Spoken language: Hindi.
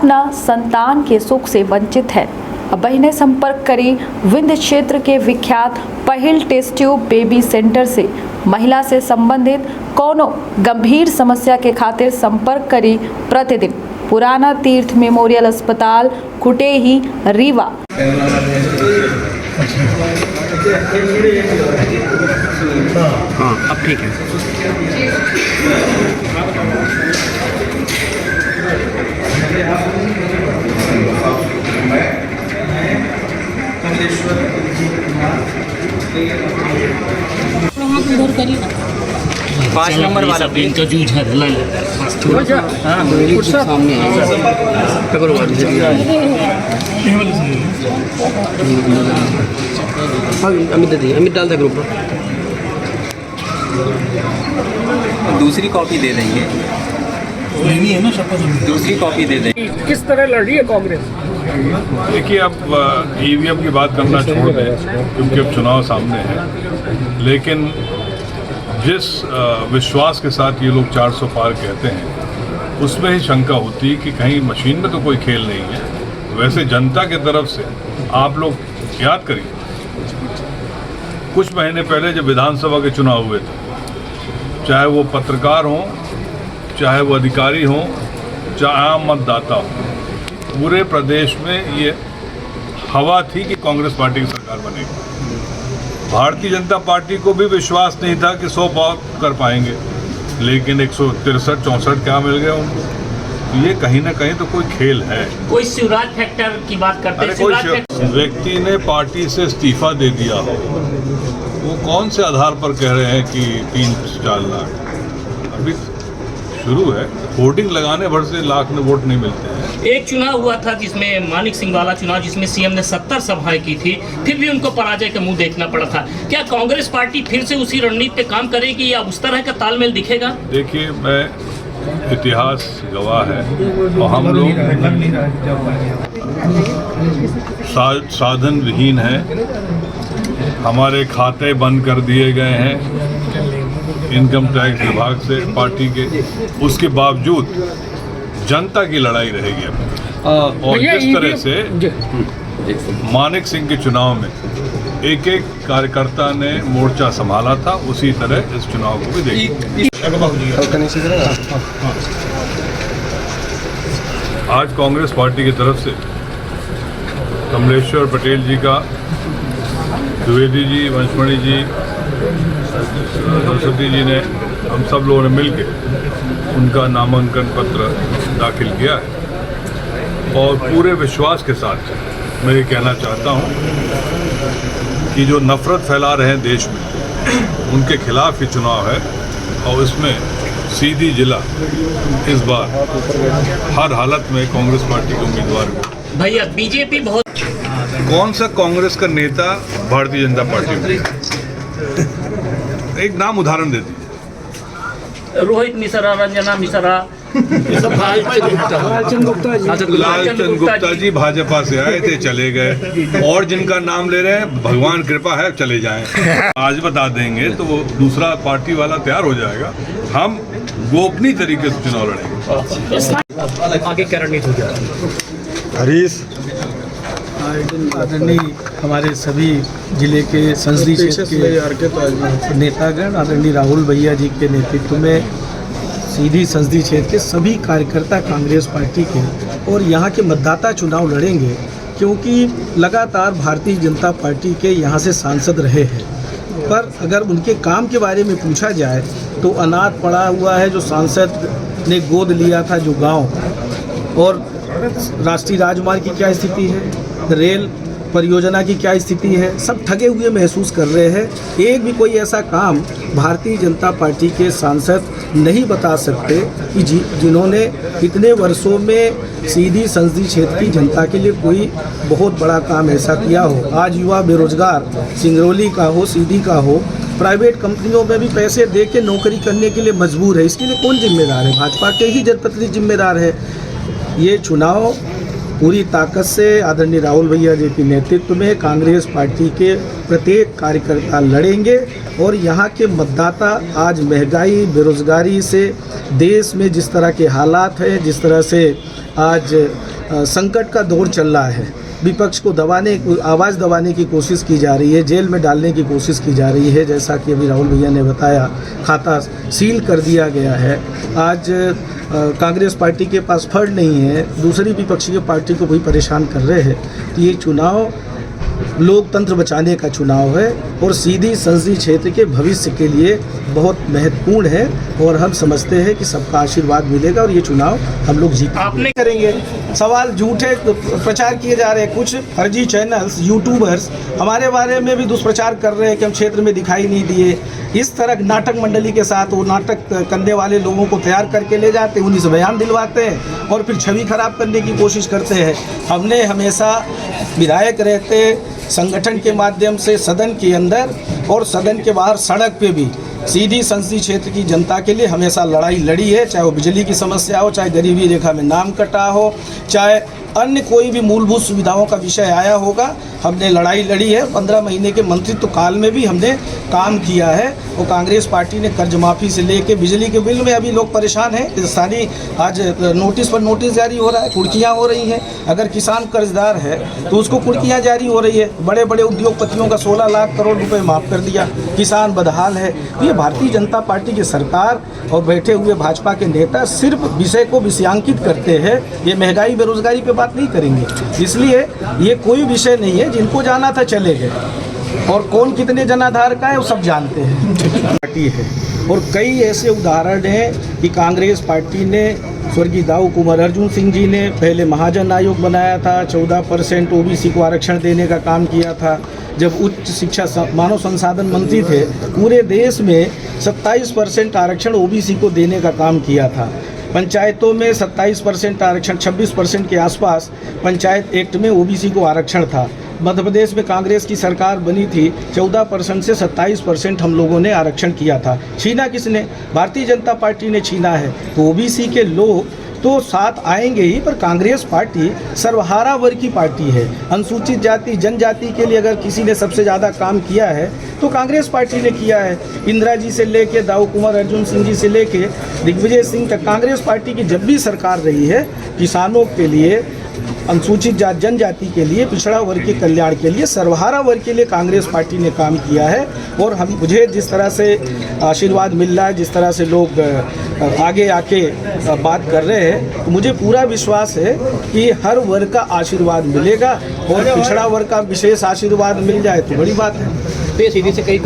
अपना संतान के सुख से वंचित है। अब बहनें संपर्क करी विंध्य क्षेत्र के विख्यात पहिल टेस्ट ट्यूब बेबी सेंटर से। महिला से संबंधित कोनो गंभीर समस्या के खातिर संपर्क करी प्रतिदिन पुराना तीर्थ मेमोरियल अस्पताल कुटेही रीवा। हाँ अब ठीक है। पाँच नंबर वाला इनका जूझ है सामने अमित डाल दे ग्रुप पर। दूसरी कॉपी दे देंगे, लेनी है ना शपथ, दूसरी कॉपी दे देंगे। किस तरह लड़ रही है कांग्रेस? देखिए, अब ईवीएम की बात करना छोड़ दें क्योंकि अब चुनाव सामने है, लेकिन जिस विश्वास के साथ ये लोग 400 पार कहते हैं उसमें ही शंका होती है कि कहीं मशीन में तो कोई खेल नहीं है। वैसे जनता की तरफ से आप लोग याद करिए, कुछ महीने पहले जब विधानसभा के चुनाव हुए थे, चाहे वो पत्रकार हों, चाहे वो अधिकारी हों, चाहे आम मतदाता हो, पूरे प्रदेश में ये हवा थी कि कांग्रेस पार्टी की सरकार बनेगी। भारतीय जनता पार्टी को भी विश्वास नहीं था कि 100 पार कर पाएंगे, लेकिन 163-64 क्या मिल गया उनको। तो ये कहीं ना कहीं तो कोई खेल है। कोई शिवराज फैक्टर की बात करते हैं। कोई व्यक्ति ने पार्टी से इस्तीफा दे दिया हो, वो कौन से आधार पर कह रहे हैं कि 3-4 लाख? अभी शुरू है, वोटिंग लगाने भर से लाख में वोट नहीं मिलते हैं। एक चुनाव हुआ था जिसमें मानिक सिंह वाला चुनाव, जिसमें सीएम ने 70 सभाएं की थी, फिर भी उनको पराजय का मुंह देखना पड़ा था। क्या कांग्रेस पार्टी फिर से उसी रणनीति पे काम करेगी या उस तरह का तालमेल दिखेगा? देखिए, मैं इतिहास गवाह है और हम लोग साधन विहीन हैं। हमारे खाते बंद कर दिए गए हैं इनकम टैक्स विभाग से पार्टी के, उसके बावजूद जनता की लड़ाई रहेगी अब। और जिस तरह से मानिक सिंह के चुनाव में एक एक कार्यकर्ता ने मोर्चा संभाला था, उसी तरह इस चुनाव को भी देखिए। आज कांग्रेस पार्टी की तरफ से कमलेश्वर पटेल जी का, द्विवेदी जी, वंशमणि जी, सरस्वती जी ने, हम सब लोगों ने मिलकर उनका नामांकन पत्र दाखिल किया है। और पूरे विश्वास के साथ मैं ये कहना चाहता हूँ कि जो नफरत फैला रहे हैं देश में, उनके खिलाफ ही चुनाव है और इसमें सीधी जिला इस बार हर हालत में कांग्रेस पार्टी के उम्मीदवार को। भैया बीजेपी बहुत, कौन सा कांग्रेस का नेता भारतीय जनता पार्टी में? एक नाम उदाहरण दे दीजिए। रोहित मिश्रा, रंजना मिश्रा, लालचंद गुप्ता जी भाजपा से आए थे, चले गए। और जिनका नाम ले रहे हैं, भगवान कृपा है चले जाएं। आज बता देंगे तो वो दूसरा पार्टी वाला तैयार हो जाएगा। हम गोपनीय तरीके से चुनाव लड़ेंगे। आगे क्या रणनीति होगी? हरीश आदरणीय हमारे सभी जिले के संसदीय क्षेत्र के नेतागण, आदरणीय राहुल भैया जी के नेतृत्व में सीधी संसदीय क्षेत्र के सभी कार्यकर्ता कांग्रेस पार्टी के और यहाँ के मतदाता चुनाव लड़ेंगे, क्योंकि लगातार भारतीय जनता पार्टी के यहाँ से सांसद रहे हैं। पर अगर उनके काम के बारे में पूछा जाए तो अनाथ पड़ा हुआ है जो सांसद ने गोद लिया था जो गाँव, और राष्ट्रीय राजमार्ग की क्या स्थिति है, रेल परियोजना की क्या स्थिति है, सब ठगे हुए महसूस कर रहे हैं। एक भी कोई ऐसा काम भारतीय जनता पार्टी के सांसद नहीं बता सकते कि जिन्होंने इतने वर्षों में सीधी संसदीय क्षेत्र की जनता के लिए कोई बहुत बड़ा काम ऐसा किया हो। आज युवा बेरोजगार सिंगरौली का हो, सीधी का हो, प्राइवेट कंपनियों में भी पैसे दे के नौकरी करने के लिए मजबूर है। इसके लिए कौन जिम्मेदार है? भाजपा के ही जनप्रतिनिधि जिम्मेदार है। ये चुनाव पूरी ताकत से आदरणीय राहुल भैया जी के नेतृत्व में कांग्रेस पार्टी के प्रत्येक कार्यकर्ता लड़ेंगे और यहाँ के मतदाता आज महंगाई, बेरोजगारी से देश में जिस तरह के हालात हैं, जिस तरह से आज संकट का दौर चल रहा है। विपक्ष को आवाज़ दबाने की कोशिश की जा रही है, जेल में डालने की कोशिश की जा रही है। जैसा कि अभी राहुल भैया ने बताया, खाता सील कर दिया गया है। आज कांग्रेस पार्टी के पास फंड नहीं है, दूसरी विपक्षी पार्टी को भी परेशान कर रहे हैं। तो ये चुनाव लोकतंत्र बचाने का चुनाव है और सीधी संसदीय क्षेत्र के भविष्य के लिए बहुत महत्वपूर्ण है और हम समझते हैं कि सबका आशीर्वाद मिलेगा और ये चुनाव हम लोग जीत आपने करेंगे। सवाल झूठे प्रचार किए जा रहे हैं, कुछ फर्जी चैनल्स, यूट्यूबर्स हमारे बारे में भी दुष्प्रचार कर रहे हैं कि हम क्षेत्र में दिखाई नहीं दिए। इस तरह नाटक मंडली के साथ वो नाटक करने वाले लोगों को तैयार करके ले जाते हैं, उन्हीं से बयान दिलवाते हैं और फिर छवि खराब करने की कोशिश करते हैं। हमने हमेशा विधायक रहते संगठन के माध्यम से सदन के अंदर और सदन के बाहर सड़क पे भी सीधी संसदीय क्षेत्र की जनता के लिए हमेशा लड़ाई लड़ी है, चाहे वो बिजली की समस्या हो, चाहे गरीबी रेखा में नाम कटा हो, चाहे अन्य कोई भी मूलभूत सुविधाओं का विषय आया होगा, हमने लड़ाई लड़ी है। 15 महीने के मंत्रित्व काल में भी हमने काम किया है और कांग्रेस पार्टी ने कर्ज माफ़ी से लेके बिजली के बिल में अभी लोग परेशान हैं। सारी आज नोटिस पर नोटिस जारी हो रहा है, कुर्कियाँ हो रही हैं। अगर किसान कर्जदार है तो उसको कुर्कियाँ जारी हो रही है। बड़े बड़े उद्योगपतियों का 16 लाख करोड़ रुपए माफ़ कर दिया, किसान बदहाल है। तो ये भारतीय जनता पार्टी की सरकार और बैठे हुए भाजपा के नेता सिर्फ विषय को विषयांकित करते हैं। ये महंगाई बेरोजगारी पे बात नहीं करेंगे, इसलिए ये कोई विषय नहीं है। जिनको जाना था चले गए और कौन कितने जनाधार का है वो सब जानते हैं। पार्टी है और कई ऐसे उदाहरण हैं कि कांग्रेस पार्टी ने स्वर्गीय दाऊ कुंवर अर्जुन सिंह जी ने पहले महाजन आयोग बनाया था, 14% ओबीसी को आरक्षण देने का काम किया था। जब उच्च शिक्षा मानव संसाधन मंत्री थे, पूरे देश में 27% आरक्षण ओबीसी को देने का काम किया था। पंचायतों में 27% आरक्षण, 26% के आसपास पंचायत एक्ट में ओबीसी को आरक्षण था। मध्य प्रदेश में कांग्रेस की सरकार बनी थी, 14% से 27% हम लोगों ने आरक्षण किया था। छीना किसने? भारतीय जनता पार्टी ने छीना है। तो ओबीसी के लोग तो साथ आएंगे ही, पर कांग्रेस पार्टी सर्वहारा वर्ग की पार्टी है। अनुसूचित जाति जनजाति के लिए अगर किसी ने सबसे ज़्यादा काम किया है तो कांग्रेस पार्टी ने किया है। इंदिरा जी से लेके दाऊ कुंवर अर्जुन सिंह जी से लेके दिग्विजय सिंह तक कांग्रेस पार्टी की जब भी सरकार रही है, किसानों के लिए, अनुसूचित जाति जनजाति के लिए, पिछड़ा वर्ग के कल्याण के लिए, सर्वहारा वर्ग के लिए कांग्रेस पार्टी ने काम किया है। और मुझे जिस तरह से आशीर्वाद मिल रहा है, जिस तरह से लोग आगे आके बात कर रहे हैं, तो मुझे पूरा विश्वास है कि हर वर्ग का आशीर्वाद मिलेगा और पिछड़ा वर्ग का विशेष आशीर्वाद मिल जाए तो बड़ी बात है। सीधी से कई